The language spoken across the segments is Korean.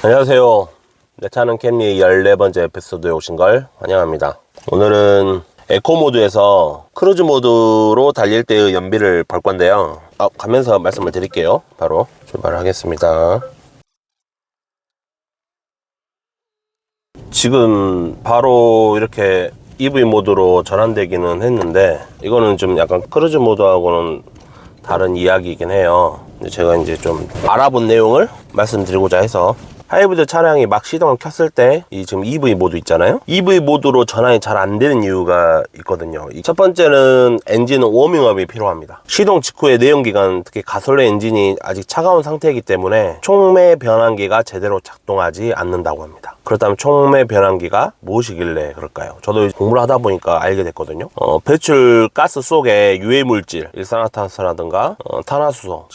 안녕하세요. 내 차는 캠리 14번째 에피소드에 오신 걸 환영합니다. 오늘은 에코 모드에서 크루즈 모드로 달릴 때의 연비를 볼 건데요. 가면서 말씀을 드릴게요. 바로 출발을 하겠습니다. 지금 바로 이렇게 EV 모드로 전환되기는 했는데, 이거는 좀 약간 크루즈 모드하고는 다른 이야기이긴 해요. 제가 이제 좀 알아본 내용을 말씀드리고자 해서, 하이브리드 차량이 막 시동을 켰을 때 이 지금 EV 모드 있잖아요. EV 모드로 전환이 잘 안 되는 이유가 있거든요. 첫 번째는 엔진은 워밍업이 필요합니다. 시동 직후의 내연기관, 특히 가솔린 엔진이 아직 차가운 상태이기 때문에 촉매 변환기가 제대로 작동하지 않는다고 합니다. 그렇다면 촉매 변환기가 무엇이길래 그럴까요? 저도 공부를 하다 보니까 알게 됐거든요. 배출 가스 속에 유해 물질, 일산화탄소라든가 탄화수소,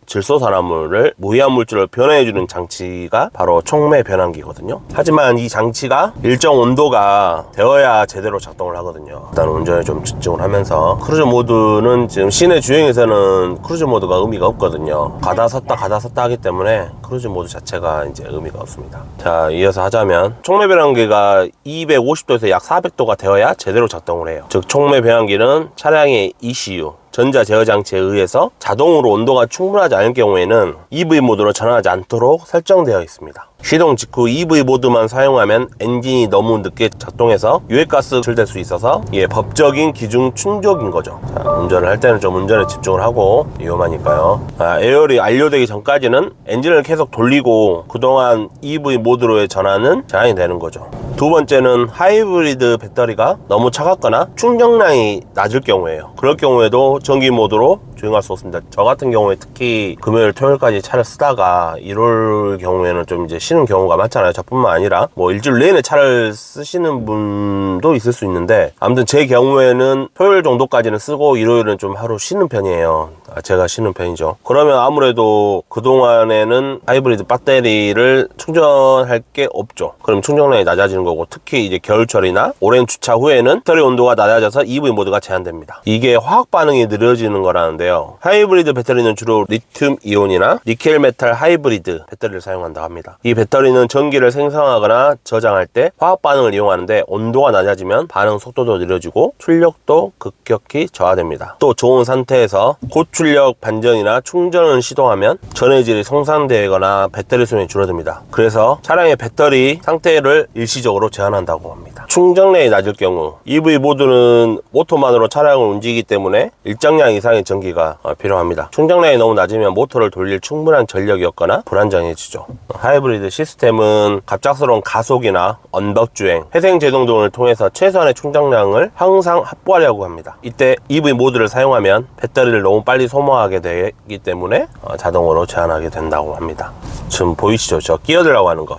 질소산화물을 무해한 물질로 변화해주는 장치가 바로 촉매 변환기거든요. 하지만 이 장치가 일정 온도가 되어야 제대로 작동을 하거든요. 일단 운전에 좀 집중을 하면서, 크루즈 모드는 지금 시내 주행에서는 크루즈 모드가 의미가 없거든요. 가다 섰다 하기 때문에 크루즈 모드 자체가 이제 의미가 없습니다. 자, 이어서 하자면, 촉매 변환기가 250도에서 약 400도가 되어야 제대로 작동을 해요. 즉 촉매 변환기는 차량의 ECU, 전자 제어 장치에 의해서 자동으로 온도가 충분하지 않을 경우에는 EV 모드로 전환하지 않도록 설정되어 있습니다. 시동 직후 EV 모드만 사용하면 엔진이 너무 늦게 작동해서 유해가스 배출될 수 있어서 이게 법적인 기준 충족인 거죠. 자, 운전을 할 때는 좀 운전에 집중을 하고, 위험하니까요. 에어리 완료되기 전까지는 엔진을 계속 돌리고 그동안 EV 모드로의 전환은 제한이 되는 거죠. 두 번째는 하이브리드 배터리가 너무 차갑거나 충전량이 낮을 경우에요. 그럴 경우에도 전기 모드로 주행할 수 없습니다. 저 같은 경우에 특히 금요일 토요일까지 차를 쓰다가 일요일 경우에는 좀 이제 쉬는 경우가 많잖아요. 저뿐만 아니라 뭐 일주일 내내 차를 쓰시는 분도 있을 수 있는데, 아무튼 제 경우에는 토요일 정도까지는 쓰고 일요일은 좀 하루 쉬는 편이에요. 제가 쉬는 편이죠. 그러면 아무래도 그동안에는 하이브리드 배터리를 충전할 게 없죠. 그럼 충전량이 낮아지는 거고, 특히 이제 겨울철이나 오랜 주차 후에는 배터리 온도가 낮아져서 EV 모드가 제한됩니다. 이게 화학 반응이 느려지는 거라는데요. 하이브리드 배터리는 주로 리튬 이온이나 니켈 메탈 하이브리드 배터리를 사용한다고 합니다. 이 배터리는 전기를 생성하거나 저장할 때 화학 반응을 이용하는데, 온도가 낮아지면 반응 속도도 느려지고 출력도 급격히 저하됩니다. 또 좋은 상태에서 고출력 반전이나 충전을 시도하면 전해질이 손상되거나 배터리 수명이 줄어듭니다. 그래서 차량의 배터리 상태를 일시적으로 제한한다고 합니다. 충전량이 낮을 경우, EV 모드는 모터만으로 차량을 움직이기 때문에 일정량 이상의 전기가 필요합니다. 충전량이 너무 낮으면 모터를 돌릴 충분한 전력이 없거나 불안정해지죠. 하이브리드 시스템은 갑작스러운 가속이나 언덕주행, 회생제동 등을 통해서 최소한의 충전량을 항상 확보하려고 합니다. 이때 EV 모드를 사용하면 배터리를 너무 빨리 소모하게 되기 때문에 자동으로 제한하게 된다고 합니다. 지금 보이시죠? 저 끼어들라고 하는 거.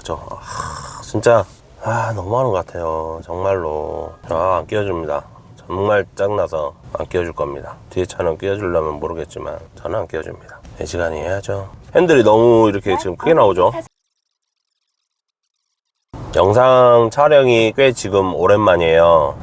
진짜 너무하는 것 같아요. 정말로. 안 끼워줍니다. 정말 짱나서 안 끼워줄 겁니다. 뒤에 차는 끼워주려면 모르겠지만 저는 안 끼워줍니다. 애지간히 해야죠. 핸들이 너무 이렇게 지금 크게 나오죠. 영상 촬영이 꽤 지금 오랜만이에요.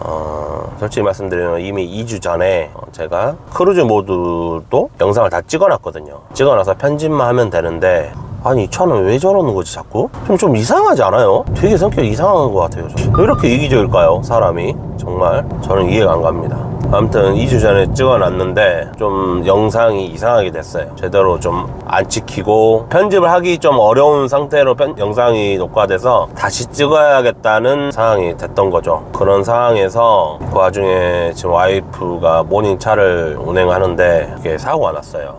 솔직히 말씀드리면 이미 2주 전에 제가 크루즈 모드도 영상을 다 찍어놨거든요. 찍어놔서 편집만 하면 되는데, 아니 이 차는 왜 저러는 거지 자꾸? 좀 이상하지 않아요? 되게 성격이 이상한 것 같아요. 왜 이렇게 이기적일까요? 사람이 정말 저는 이해가 안 갑니다. 아무튼 2주 전에 찍어놨는데 좀 영상이 이상하게 됐어요. 제대로 좀 안 찍히고 편집을 하기 좀 어려운 상태로 영상이 녹화돼서 다시 찍어야겠다는 상황이 됐던 거죠. 그런 상황에서 그 와중에 지금 와이프가 모닝차를 운행하는데 그게 사고가 났어요.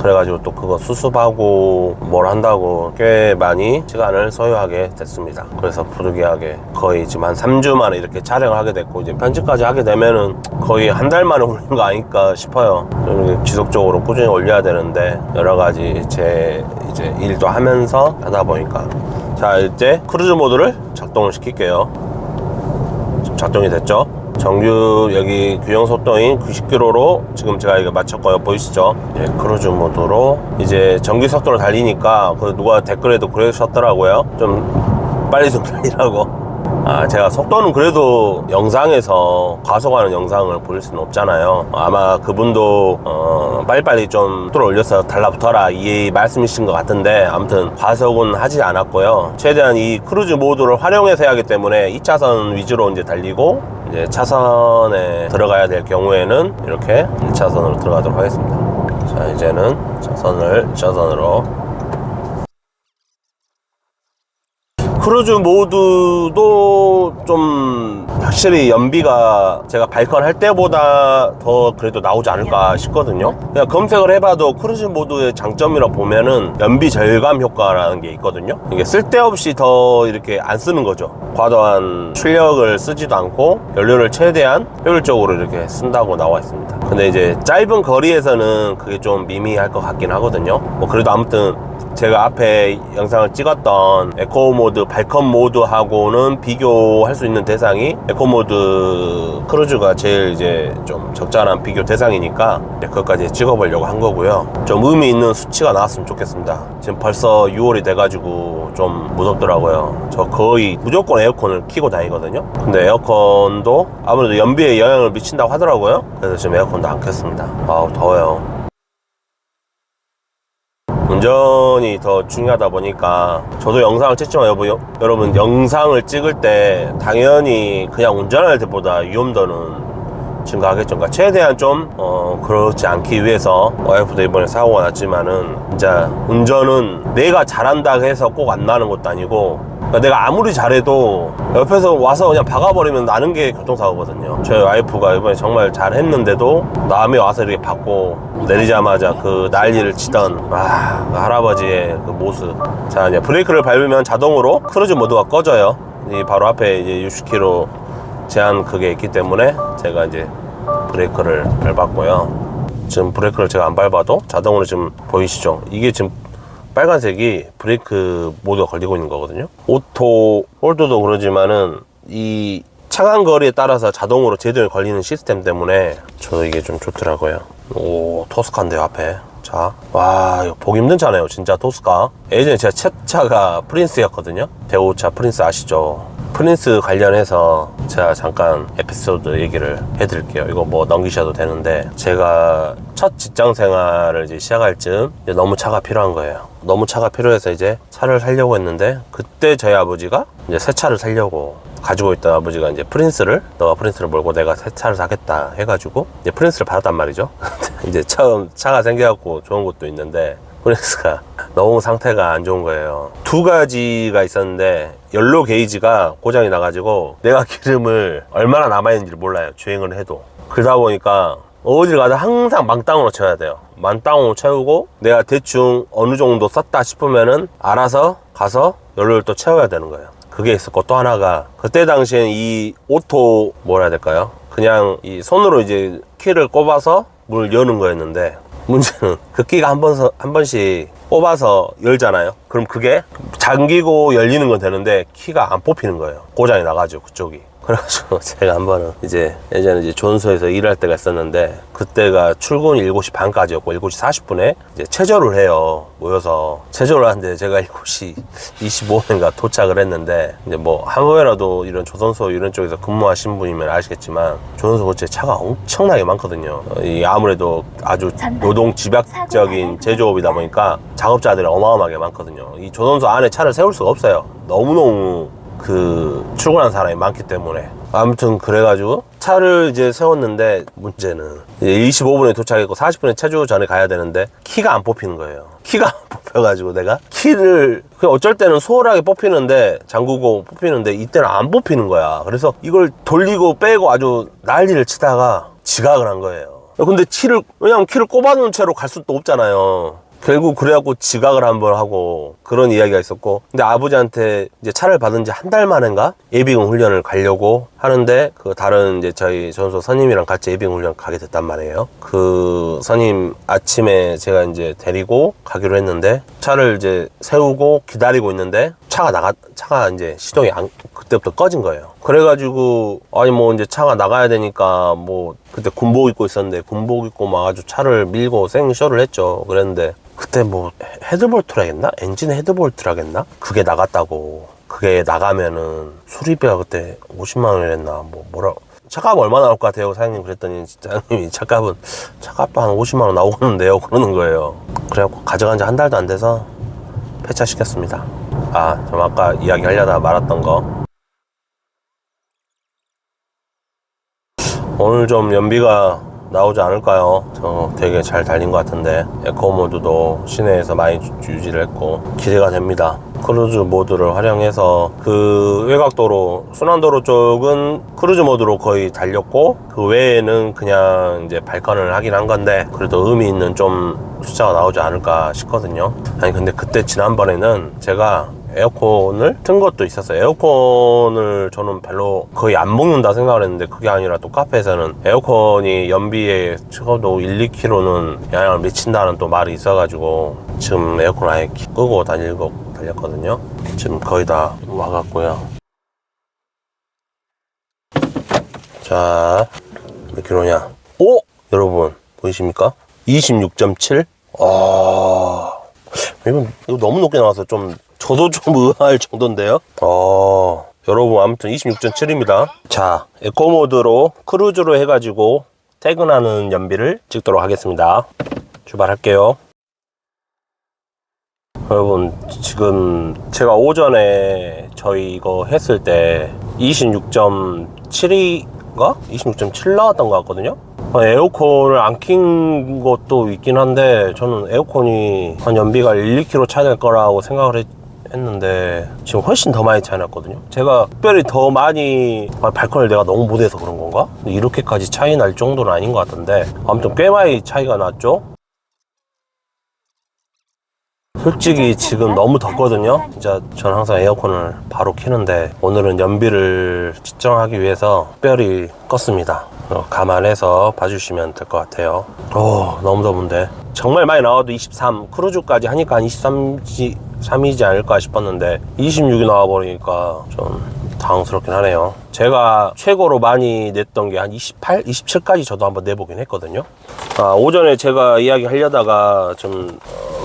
그래가지고 또 그거 수습하고 뭘 한다고 꽤 많이 시간을 소요하게 됐습니다. 그래서 부득이하게 거의 지금 한 3주 만에 이렇게 촬영을 하게 됐고, 이제 편집까지 하게 되면은 거의 한 달 만에 올린 거 아닐까 싶어요. 좀 지속적으로 꾸준히 올려야 되는데 여러 가지 제 이제 일도 하면서 하다 보니까. 자, 이제 크루즈 모드를 작동을 시킬게요. 지금 작동이 됐죠? 정규 여기 규정 속도인 90km로 지금 제가 이거 맞췄고요. 보이시죠? 예, 크루즈 모드로 이제 정규 속도로 달리니까 누가 댓글에도 그러셨더라고요. 좀 빨리 좀 달리라고. 제가 속도는 그래도 영상에서 과속하는 영상을 보일 수는 없잖아요. 아마 그분도 빨리빨리 좀 속도를 올려서 달라붙어라 이 말씀이신 것 같은데, 아무튼 과속은 하지 않았고요. 최대한 이 크루즈 모드를 활용해서 해야 하기 때문에 2차선 위주로 이제 달리고, 이제 차선에 들어가야 될 경우에는 이렇게 1차선으로 들어가도록 하겠습니다. 자, 이제는 차선을 2차선으로. 크루즈 모드도 좀 확실히 연비가 제가 발컨 할 때보다 더 그래도 나오지 않을까 싶거든요. 그냥 검색을 해봐도 크루즈 모드의 장점이라고 보면은 연비 절감 효과라는 게 있거든요. 이게 쓸데없이 더 이렇게 안 쓰는 거죠. 과도한 출력을 쓰지도 않고 연료를 최대한 효율적으로 이렇게 쓴다고 나와 있습니다. 근데 이제 짧은 거리에서는 그게 좀 미미할 것 같긴 하거든요. 뭐 그래도 아무튼 제가 앞에 영상을 찍었던 에코 모드, 발컨 모드하고는 비교할 수 있는 대상이 에코 모드 크루즈가 제일 이제 좀 적절한 비교 대상이니까 그것까지 찍어보려고 한 거고요. 좀 의미 있는 수치가 나왔으면 좋겠습니다. 지금 벌써 6월이 돼가지고 좀 무섭더라고요. 저 거의 무조건 에어컨을 켜고 다니거든요. 근데 에어컨도 아무래도 연비에 영향을 미친다고 하더라고요. 그래서 지금 에어컨도 안 켰습니다. 아우, 더워요. 운전이 더 중요하다 보니까 저도 영상을 찍지만 여러분 영상을 찍을 때 당연히 그냥 운전할 때보다 위험도는 증가하겠죠. 그러니까 최대한 좀 그렇지 않기 위해서, 와이프도 이번에 사고가 났지만은 진짜 운전은 내가 잘한다 해서 꼭 안 나는 것도 아니고, 그러니까 내가 아무리 잘해도 옆에서 와서 그냥 박아버리면 나는 게 교통사고거든요. 저희 와이프가 이번에 정말 잘했는데도 남이 와서 이렇게 박고 내리자마자 그 난리를 치던 그 할아버지의 그 모습. 자, 이제 브레이크를 밟으면 자동으로 크루즈 모드가 꺼져요. 이 바로 앞에 이제 60km 제한 그게 있기 때문에 제가 이제 브레이크를 밟았고요. 지금 브레이크를 제가 안 밟아도 자동으로 지금 보이시죠? 이게 지금 빨간색이 브레이크 모드가 걸리고 있는 거거든요. 오토 홀드도 그러지만은 이 차간 거리에 따라서 자동으로 제동이 걸리는 시스템 때문에 저도 이게 좀 좋더라고요. 오, 토스카인데요, 앞에. 자, 와, 이거 보기 힘든 차네요, 진짜. 토스카. 예전에 제가 첫 차가 프린스였거든요. 대우차 프린스 아시죠? 프린스 관련해서 제가 잠깐 에피소드 얘기를 해드릴게요. 이거 뭐 넘기셔도 되는데, 제가 첫 직장 생활을 이제 시작할 즈음 이제 너무 차가 필요한 거예요. 너무 차가 필요해서 이제 차를 사려고 했는데, 그때 저희 아버지가 이제 새 차를 사려고 가지고 있던 아버지가 이제 너가 프린스를 몰고 내가 새 차를 사겠다 해가지고 이제 프린스를 받았단 말이죠. 이제 처음 차가 생겨갖고 좋은 것도 있는데, 프린스가 너무 상태가 안 좋은 거예요. 두 가지가 있었는데, 연료 게이지가 고장이 나가지고 내가 기름을 얼마나 남아있는지 몰라요, 주행을 해도. 그러다 보니까 어딜 가도 항상 만땅으로 채워야 돼요. 만땅으로 채우고 내가 대충 어느 정도 썼다 싶으면은 알아서 가서 연료를 또 채워야 되는 거예요. 그게 있었고, 또 하나가 그때 당시엔 이 오토 뭐라 해야 될까요? 그냥 이 손으로 이제 키를 꼽아서 문을 여는 거였는데, 문제는 그 키가 한 번씩 꼽아서 열잖아요. 그럼 그게 잠기고 열리는 건 되는데 키가 안 뽑히는 거예요. 고장이 나가지고 그쪽이. 그래가지고 제가 한 번은 이제 예전에 이제 조선소에서 일할 때가 있었는데, 그때가 출근 7시 반까지였고 7시 40분에 이제 체조를 해요. 모여서 체조를 하는데, 제가 7시 25분인가 도착을 했는데, 이제 뭐 한 번이라도 이런 조선소 이런 쪽에서 근무하신 분이면 아시겠지만 조선소 근처에 차가 엄청나게 많거든요. 이 아무래도 아주 노동 집약적인 제조업이다 보니까 작업자들이 어마어마하게 많거든요. 이 조선소 안에 차를 세울 수가 없어요. 너무너무 출근한 사람이 많기 때문에. 아무튼 그래가지고 차를 이제 세웠는데, 문제는 이제 25분에 도착했고 40분에 체조 전에 가야 되는데 키가 안 뽑히는 거예요. 키가 안 뽑혀가지고 내가 키를 어쩔 때는 수월하게 뽑히는데, 잠그고 뽑히는데, 이때는 안 뽑히는 거야. 그래서 이걸 돌리고 빼고 아주 난리를 치다가 지각을 한 거예요. 근데 왜냐면 키를 꼽아놓은 채로 갈 수도 없잖아요. 결국 그래갖고 지각을 한번 하고 그런 이야기가 있었고, 근데 아버지한테 이제 차를 받은 지 한 달 만인가 예비군 훈련을 가려고 하는데, 그 다른 이제 저희 전소 선임이랑 같이 예비군 훈련 가게 됐단 말이에요. 그 선임 아침에 제가 이제 데리고 가기로 했는데, 차를 이제 세우고 기다리고 있는데 차가 이제 시동이 그때부터 꺼진 거예요. 그래가지고 아니 뭐 이제 차가 나가야 되니까, 뭐 그때 군복 입고 있었는데 군복 입고 막 아주 차를 밀고 생쇼를 했죠. 그랬는데 그때 뭐 헤드볼트라겠나? 엔진 헤드볼트라겠나? 그게 나갔다고. 그게 나가면은 수리비가 그때 50만 원이랬나 차값 얼마 나올 것 같아요 사장님 그랬더니 사장님이 차값은 한 50만 원 나오는데요 그러는 거예요. 그래갖고 가져간 지 한 달도 안 돼서 폐차시켰습니다. 좀 아까 이야기 하려다 말았던 거, 오늘 좀 연비가 나오지 않을까요? 저 되게 잘 달린 것 같은데 에코 모드도 시내에서 많이 유지를 했고 기대가 됩니다. 크루즈 모드를 활용해서 그 외곽도로 순환도로 쪽은 크루즈 모드로 거의 달렸고 그 외에는 그냥 이제 발권을 하긴 한 건데 그래도 의미 있는 좀 숫자가 나오지 않을까 싶거든요. 아니 근데 그때 지난번에는 제가 에어컨을 튼 것도 있었어요. 에어컨을 저는 별로 거의 안 먹는다 생각을 했는데 그게 아니라 또 카페에서는 에어컨이 연비에 적어도 1-2km는 영향을 미친다는 또 말이 있어가지고 지금 에어컨 아예 끄고 달렸거든요. 지금 거의 다 와갔고요. 자, 몇 킬로냐? 오! 여러분 보이십니까? 26.7? 이거 너무 높게 나와서 저도 좀 의아할 정도인데요. 여러분 아무튼 26.7입니다. 자, 에코 모드로 크루즈로 해가지고 퇴근하는 연비를 찍도록 하겠습니다. 출발할게요. 여러분 지금 제가 오전에 저희 이거 했을 때 26.7인가? 26.7 나왔던 것 같거든요. 에어컨을 안 킨 것도 있긴 한데 저는 에어컨이 한 연비가 1-2km 차이 날 거라고 생각을 했는데 지금 훨씬 더 많이 차이 났거든요. 제가 특별히 더 많이 발권을 내가 너무 못해서 그런 건가? 이렇게까지 차이 날 정도는 아닌 것 같은데 아무튼 꽤 많이 차이가 났죠. 솔직히 지금 너무 덥거든요. 진짜 저는 항상 에어컨을 바로 켜는데 오늘은 연비를 측정하기 위해서 특별히 껐습니다. 감안해서 봐주시면 될 것 같아요. 너무 더운데 정말 많이 나와도 23 크루즈까지 하니까 한 23이지 않을까 싶었는데 26이 나와버리니까 좀 당황스럽긴 하네요. 제가 최고로 많이 냈던 게 한 28, 27까지 저도 한번 내보긴 했거든요. 오전에 제가 이야기 하려다가 좀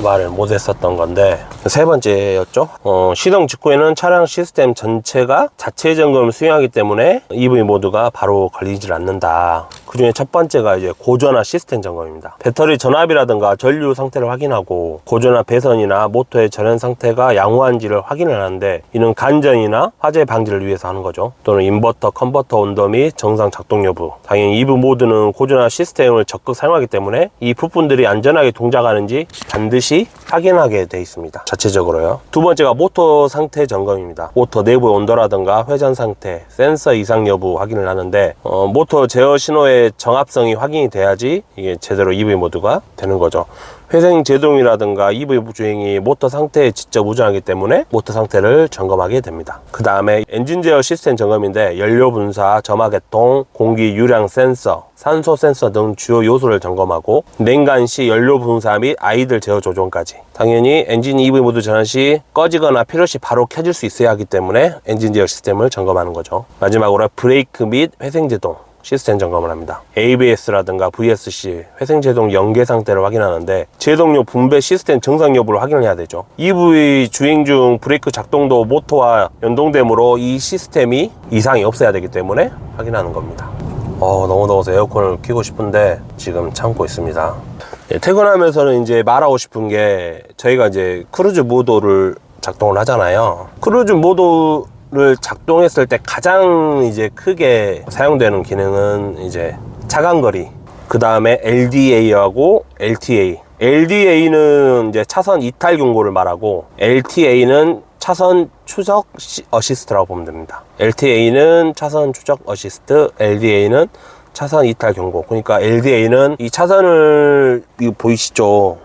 말을 못 했었던 건데 세 번째였죠. 시동 직후에는 차량 시스템 전체가 자체 점검을 수행하기 때문에 EV 모드가 바로 걸리질 않는다. 그 중에 첫 번째가 이제 고전화 시스템 점검입니다. 배터리 전압이라든가 전류 상태를 확인하고 고전화 배선이나 모터의 전원 상태가 양호한지를 확인을 하는데 이는 간전이나 화재 방지를 위해서 하는 거죠. 또는 인버터, 컨버터 온도 및 정상 작동 여부. 당연히 EV 모드는 고전화 시스템을 적극 사용하기 때문에 이 부품들이 안전하게 동작하는지 반드시 확인하게 돼 있습니다. 자체적으로요. 두 번째가 모터 상태 점검입니다. 모터 내부의 온도라든가 회전 상태, 센서 이상 여부 확인을 하는데 모터 제어 신호의 정합성이 확인이 돼야지 이게 제대로 EV 모드가 되는 거죠. 회생 제동이라든가 EV 주행이 모터 상태에 직접 우전하기 때문에 모터 상태를 점검하게 됩니다. 그 다음에 엔진 제어 시스템 점검인데 연료 분사, 점화 계통, 공기 유량 센서, 산소 센서 등 주요 요소를 점검하고 냉간 시 연료 분사 및 아이들 제어 조정까지. 당연히 엔진 EV 모드 전환 시 꺼지거나 필요시 바로 켜질 수 있어야 하기 때문에 엔진 제어 시스템을 점검하는 거죠. 마지막으로 브레이크 및 회생 제동 시스템 점검을 합니다. ABS라든가 VSC, 회생제동 연계 상태를 확인하는데 제동료 분배 시스템 정상 여부를 확인을 해야 되죠. EV 주행 중 브레이크 작동도 모터와 연동되므로 이 시스템이 이상이 없어야 되기 때문에 확인하는 겁니다. 너무 더워서 에어컨을 켜고 싶은데 지금 참고 있습니다. 퇴근하면서는 이제 말하고 싶은 게 저희가 이제 크루즈 모드를 작동을 하잖아요. 크루즈 모드를 작동했을 때 가장 이제 크게 사용되는 기능은 이제 차간거리, 그 다음에 LDA하고 LTA. LDA는 이제 차선 이탈 경고를 말하고 LTA는 차선 추적 어시스트라고 보면 됩니다. LTA는 차선 추적 어시스트, LDA는 차선 이탈 경고. 그러니까 LDA는 이 차선을, 이거 보이시죠?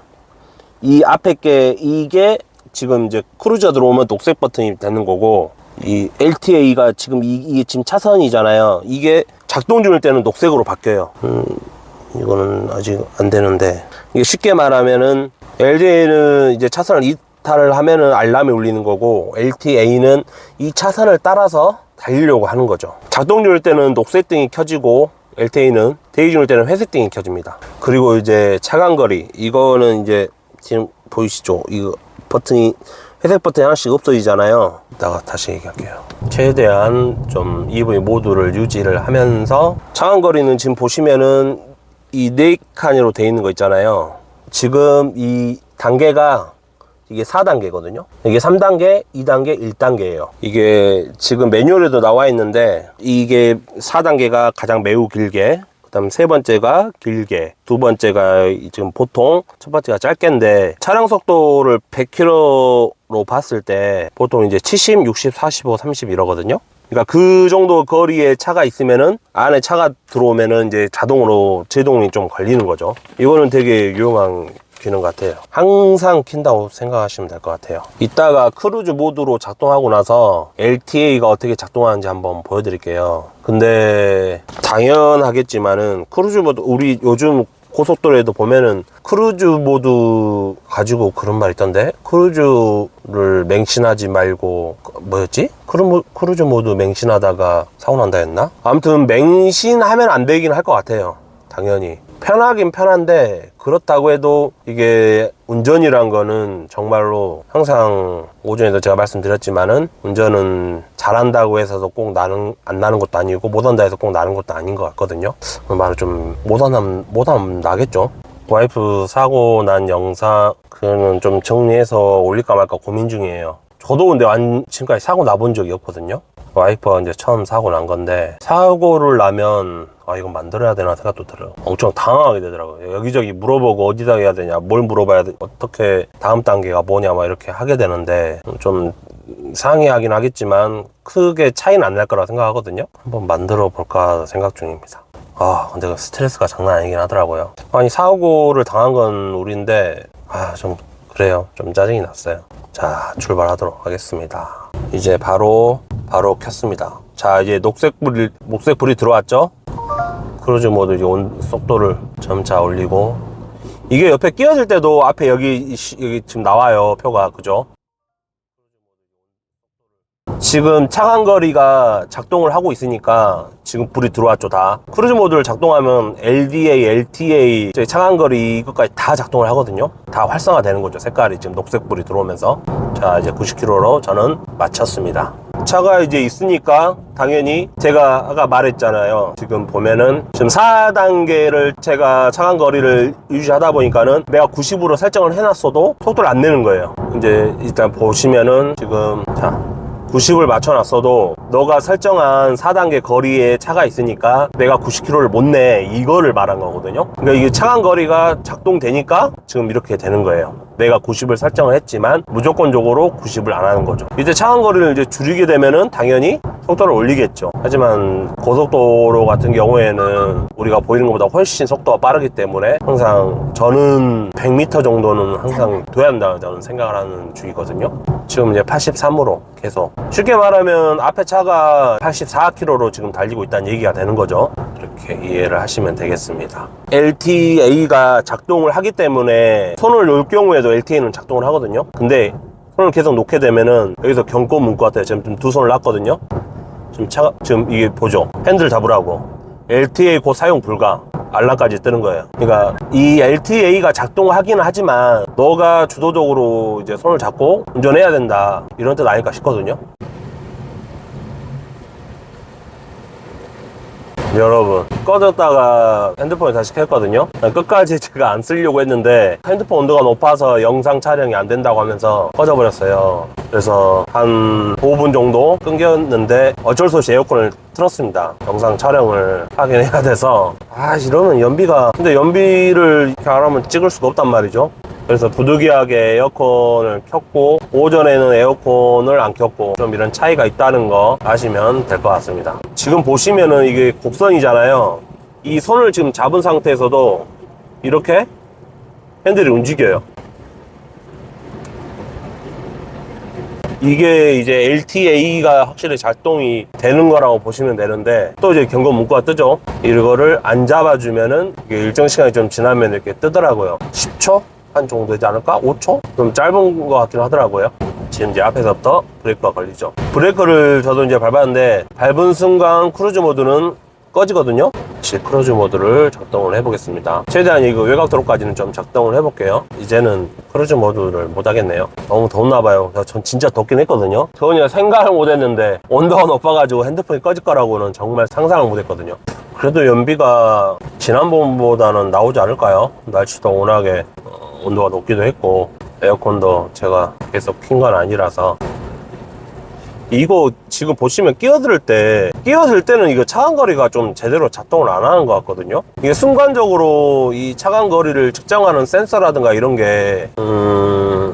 이 앞에 게 이게 지금 이제 크루저 들어오면 녹색 버튼이 되는 거고, 이 LTA가 지금 이게 지금 차선이잖아요. 이게 작동 중일 때는 녹색으로 바뀌어요. 이거는 아직 안 되는데, 이게 쉽게 말하면은 LDA는 이제 차선을 이탈을 하면은 알람이 울리는 거고, LTA는 이 차선을 따라서 달리려고 하는 거죠. 작동 중일 때는 녹색 등이 켜지고, LTA는 대기 중일 때는 회색 등이 켜집니다. 그리고 이제 차간거리, 이거는 이제 지금 보이시죠? 이거 버튼이, 회색 버튼이 하나씩 없어지잖아요. 이따가 다시 얘기할게요. 최대한 좀 EV 모드를 유지를 하면서 차간거리는 지금 보시면은 이 4칸으로 돼 있는 거 있잖아요. 지금 이 단계가 이게 4단계거든요. 이게 3단계, 2단계, 1단계예요. 이게 지금 매뉴얼에도 나와 있는데 이게 4단계가 가장 매우 길게, 그다음 세 번째가 길게, 두 번째가 지금 보통, 첫 번째가 짧게인데 차량 속도를 100km로 봤을 때 보통 이제 70, 60, 45, 30 이러거든요. 그러니까 그 정도 거리에 차가 있으면은 안에 차가 들어오면은 이제 자동으로 제동이 좀 걸리는 거죠. 이거는 되게 유용한 기능 같아요. 항상 킨다고 생각하시면 될 것 같아요. 이따가 크루즈 모드로 작동하고 나서 LTA가 어떻게 작동하는지 한번 보여드릴게요. 근데 당연하겠지만은 크루즈 모드, 우리 요즘 고속도로에도 보면은 크루즈 모드 가지고 그런 말 있던데, 크루즈를 맹신하지 말고 뭐였지? 크루즈 모드 맹신하다가 사고 난다 했나? 아무튼 맹신하면 안 되긴 할 것 같아요. 당연히 편하긴 편한데, 그렇다고 해도 이게 운전이란 거는 정말로 항상 오전에도 제가 말씀드렸지만은 운전은 잘한다고 해서 꼭 안 나는 것도 아니고 못한다 해서 꼭 나는 것도 아닌 것 같거든요. 말을 좀 못하면 나겠죠. 와이프 사고 난 영상 그거는 좀 정리해서 올릴까 말까 고민 중이에요. 저도 근데 지금까지 사고 나본 적이 없거든요. 와이프가 이제 처음 사고 난 건데, 사고를 나면 이건 만들어야 되나 생각도 들어요. 엄청 당황하게 되더라고요. 여기저기 물어보고 어디다 해야 되냐, 뭘 물어봐야 돼, 어떻게 다음 단계가 뭐냐 막 이렇게 하게 되는데, 좀 상이하긴 하겠지만 크게 차이는 안 날 거라 생각하거든요. 한번 만들어 볼까 생각 중입니다. 근데 그 스트레스가 장난 아니긴 하더라고요. 아니, 사고를 당한 건 우리인데 좀 그래요. 좀 짜증이 났어요. 자, 출발하도록 하겠습니다. 이제 바로 켰습니다. 자, 이제 녹색불이 들어왔죠? 크루즈 모드 이제 속도를 점차 올리고, 이게 옆에 끼워질 때도 앞에 여기 지금 나와요, 표가. 그죠? 지금 차간거리가 작동을 하고 있으니까 지금 불이 들어왔죠. 다 크루즈 모드를 작동하면 LDA, LTA, 저희 차간거리 이것까지 다 작동을 하거든요. 다 활성화되는 거죠. 색깔이 지금 녹색불이 들어오면서. 자, 이제 90km로 저는 마쳤습니다. 차가 이제 있으니까 당연히 제가 아까 말했잖아요. 지금 보면은 지금 4단계를 제가 차간거리를 유지하다 보니까는 내가 90으로 설정을 해놨어도 속도를 안 내는 거예요. 이제 일단 보시면은 지금 90을 맞춰놨어도 너가 설정한 4단계 거리에 차가 있으니까 내가 90km를 못 내, 이거를 말한 거거든요. 그러니까 이게 차간거리가 작동되니까 지금 이렇게 되는 거예요. 내가 90을 설정을 했지만 무조건적으로 90을 안 하는 거죠. 이제 차간거리를 이제 줄이게 되면은 당연히 속도를 올리겠죠. 하지만 고속도로 같은 경우에는 우리가 보이는 것보다 훨씬 속도가 빠르기 때문에 항상 저는 100m 정도는 항상 둬야 한다, 저는 생각을 하는 주의거든요. 지금 이제 83으로 계속, 쉽게 말하면 앞에 차가 84km로 지금 달리고 있다는 얘기가 되는 거죠. 이렇게 이해를 하시면 되겠습니다. LTA가 작동을 하기 때문에 손을 놓을 경우에도 LTA는 작동을 하거든요. 근데 손을 계속 놓게 되면은 여기서 경고 문구 같아요. 지금 두 손을 놨거든요. 지금 이게 보죠. 핸들 잡으라고 LTA 곧 사용 불가 알람까지 뜨는 거예요. 그러니까 이 LTA가 작동하기는 하지만 너가 주도적으로 이제 손을 잡고 운전해야 된다, 이런 뜻 아닐까 싶거든요. 여러분, 꺼졌다가 핸드폰을 다시 켰거든요. 끝까지 제가 안 쓰려고 했는데 핸드폰 온도가 높아서 영상 촬영이 안 된다고 하면서 꺼져버렸어요. 그래서 한 5분 정도 끊겼는데 어쩔 수 없이 에어컨을 틀었습니다. 영상 촬영을 하긴 해야 돼서. 이러면 근데 연비를 이렇게 안 하면 찍을 수가 없단 말이죠. 그래서 부득이하게 에어컨을 켰고, 오전에는 에어컨을 안 켰고, 좀 이런 차이가 있다는 거 아시면 될 것 같습니다. 지금 보시면은 이게 곡선이잖아요. 이 손을 지금 잡은 상태에서도 이렇게 핸들이 움직여요. 이게 이제 LTA가 확실히 작동이 되는 거라고 보시면 되는데, 또 이제 경고 문구가 뜨죠. 이거를 안 잡아주면은 이게 일정 시간이 좀 지나면 이렇게 뜨더라고요. 10초? 한 정도 되지 않을까? 5초? 좀 짧은 것 같긴 하더라고요. 지금 이제 앞에서부터 브레이크가 걸리죠. 브레이크를 저도 이제 밟았는데, 밟은 순간 크루즈 모드는 꺼지거든요. 크루즈 모드를 작동을 해보겠습니다. 최대한 이거 외곽도로까지는 좀 작동을 해볼게요. 이제는 크루즈 모드를 못하겠네요. 너무 덥나봐요. 전 진짜 덥긴 했거든요. 전혀 생각을 못했는데 온도가 높아가지고 핸드폰이 꺼질 거라고는 정말 상상을 못했거든요. 그래도 연비가 지난번보다는 나오지 않을까요? 날씨도 워낙에 온도가 높기도 했고 에어컨도 제가 계속 킨 건 아니라서. 이거 지금 보시면 끼어들 때는 이거 차간거리가 좀 제대로 작동을 안 하는 것 같거든요. 이게 순간적으로 이 차간거리를 측정하는 센서라든가 이런 게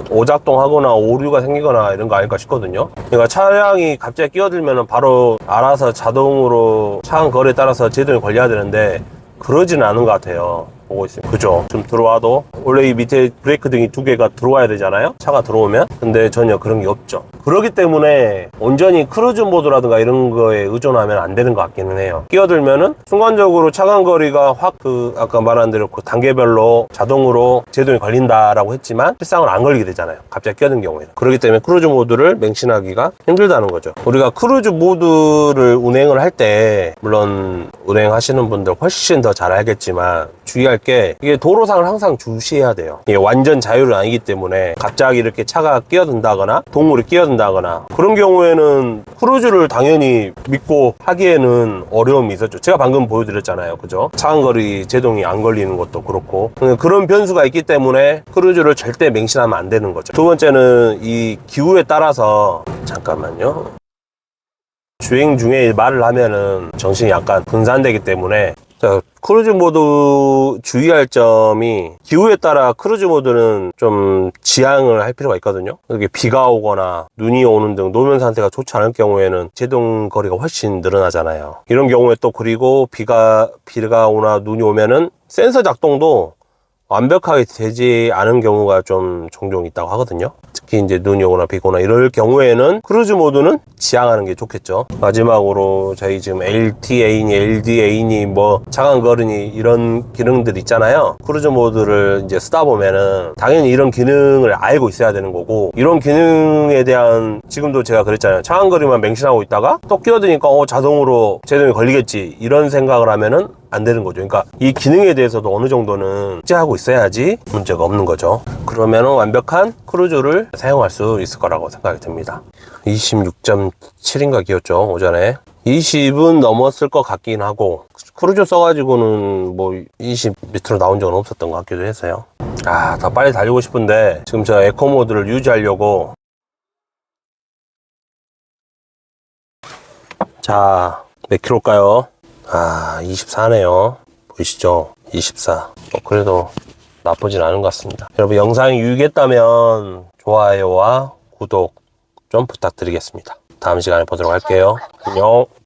오작동하거나 오류가 생기거나 이런 거 아닐까 싶거든요. 그러니까 차량이 갑자기 끼어들면 바로 알아서 자동으로 차간거리에 따라서 제동이 걸려야 되는데 그러지는 않은 것 같아요. 보고 있습니다. 그죠? 좀 들어와도 원래 이 밑에 브레이크 등이 두 개가 들어와야 되잖아요, 차가 들어오면. 근데 전혀 그런 게 없죠. 그렇기 때문에 온전히 크루즈 모드라든가 이런 거에 의존하면 안 되는 것 같기는 해요. 끼어들면은 순간적으로 차간거리가 확 아까 말한 대로 그 단계별로 자동으로 제동이 걸린다라고 했지만 실상은 안 걸리게 되잖아요, 갑자기 끼어든 경우에는. 그렇기 때문에 크루즈 모드를 맹신하기가 힘들다는 거죠. 우리가 크루즈 모드를 운행을 할 때 물론 운행하시는 분들 훨씬 더 잘 알겠지만 주의할 게 이게 도로상을 항상 주시해야 돼요. 이게 완전 자율은 아니기 때문에 갑자기 이렇게 차가 끼어든다거나 동물이 끼어든다거나 그런 경우에는 크루즈를 당연히 믿고 하기에는 어려움이 있었죠. 제가 방금 보여드렸잖아요, 그죠? 차간거리 제동이 안 걸리는 것도 그렇고 그런 변수가 있기 때문에 크루즈를 절대 맹신하면 안 되는 거죠. 두 번째는 이 기후에 따라서 잠깐만요. 주행 중에 말을 하면은 정신이 약간 분산되기 때문에. 자, 크루즈 모드 주의할 점이 기후에 따라 크루즈 모드는 좀 지양을 할 필요가 있거든요. 이게 비가 오거나 눈이 오는 등 노면 상태가 좋지 않을 경우에는 제동 거리가 훨씬 늘어나잖아요. 이런 경우에 또 그리고 비가 오나 눈이 오면은 센서 작동도 완벽하게 되지 않은 경우가 좀 종종 있다고 하거든요. 특히 이제 눈이 오거나 비가 오나 이럴 경우에는 크루즈 모드는 지양하는 게 좋겠죠. 마지막으로 저희 지금 LTA니 LDA니 뭐 차간거리니 이런 기능들 있잖아요. 크루즈 모드를 이제 쓰다 보면은 당연히 이런 기능을 알고 있어야 되는 거고, 이런 기능에 대한 지금도 제가 그랬잖아요. 차간거리만 맹신하고 있다가 또 끼어드니까 자동으로 제동이 걸리겠지 이런 생각을 하면은 안 되는 거죠. 그러니까 이 기능에 대해서도 어느 정도는 숙지하고 있어야지 문제가 없는 거죠. 그러면은 완벽한 크루즈를 사용할 수 있을 거라고 생각이 듭니다. 26.7인가 기었죠, 오전에. 20은 넘었을 것 같긴 하고, 크루즈 써가지고는 뭐 20 밑으로 나온 적은 없었던 것 같기도 해서요. 더 빨리 달리고 싶은데 지금 제가 에코 모드를 유지하려고. 자, 몇 킬로일까요? 24네요. 보이시죠? 24. 그래도 나쁘진 않은 것 같습니다. 여러분, 영상이 유익했다면 좋아요와 구독 좀 부탁드리겠습니다. 다음 시간에 보도록 할게요. 안녕.